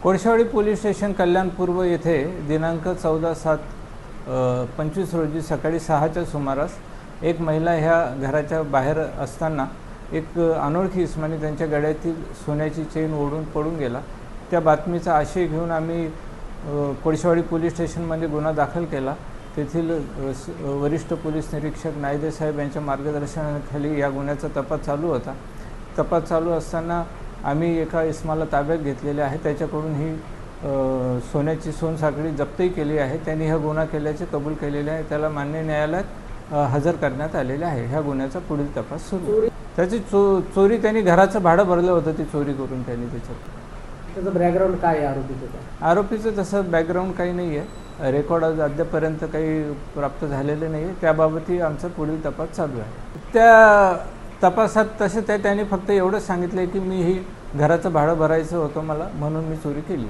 कोळशावाडी police station कल्याण पूर्व येथे दिनांक 14/7/25 रोजी सकाळी 6च्या सुमारास एक महिला ह्या घराच्या बाहेर असताना एक अनोळखी इसमाने त्यांच्या गळ्यातील सोन्याची चेन ओढून पळून गेला। त्या बातमीचा आशय घेऊन आम्ही कोळशावाडी पोलीस स्टेशनमध्ये गुन्हा दाखल केला। तेथील वरिष्ठ पोलीस निरीक्षक नायदे साहेब यांच्या मार्गदर्शनाखाली या गुन्ह्याचा तपास चालू होता। तपास चालू असताना आम्ही एका इसमाला ताब्यात घेतलेले आहे। त्याच्याकडून ही सोन्याची सोनसाखळी जप्तही केली आहे। त्यांनी हा गुन्हा केल्याचे कबूल केलेले आहे। त्याला मान्य न्यायालयात हजर करण्यात आलेले आहे। ह्या गुन्ह्याचा पुढील तपास सुरू आहे। त्याची चोरी त्यांनी घराचं भाडं भरलं होतं, ती चोरी करून त्यांनी त्याचं बॅकग्राऊंड काय आहे आरोपीचं? आरोपीचं तसं बॅकग्राऊंड काही नाही आहे, रेकॉर्ड अद्यापर्यंत काही प्राप्त झालेले नाही आहे। त्याबाबतही आमचा पुढील तपास चालू आहे। त्या तपासात तसे त्यांनी फक्त एवढंच सांगितलं की मी ही घराचं भाडं भरायचं होतं मला, म्हणून मी चोरी केली।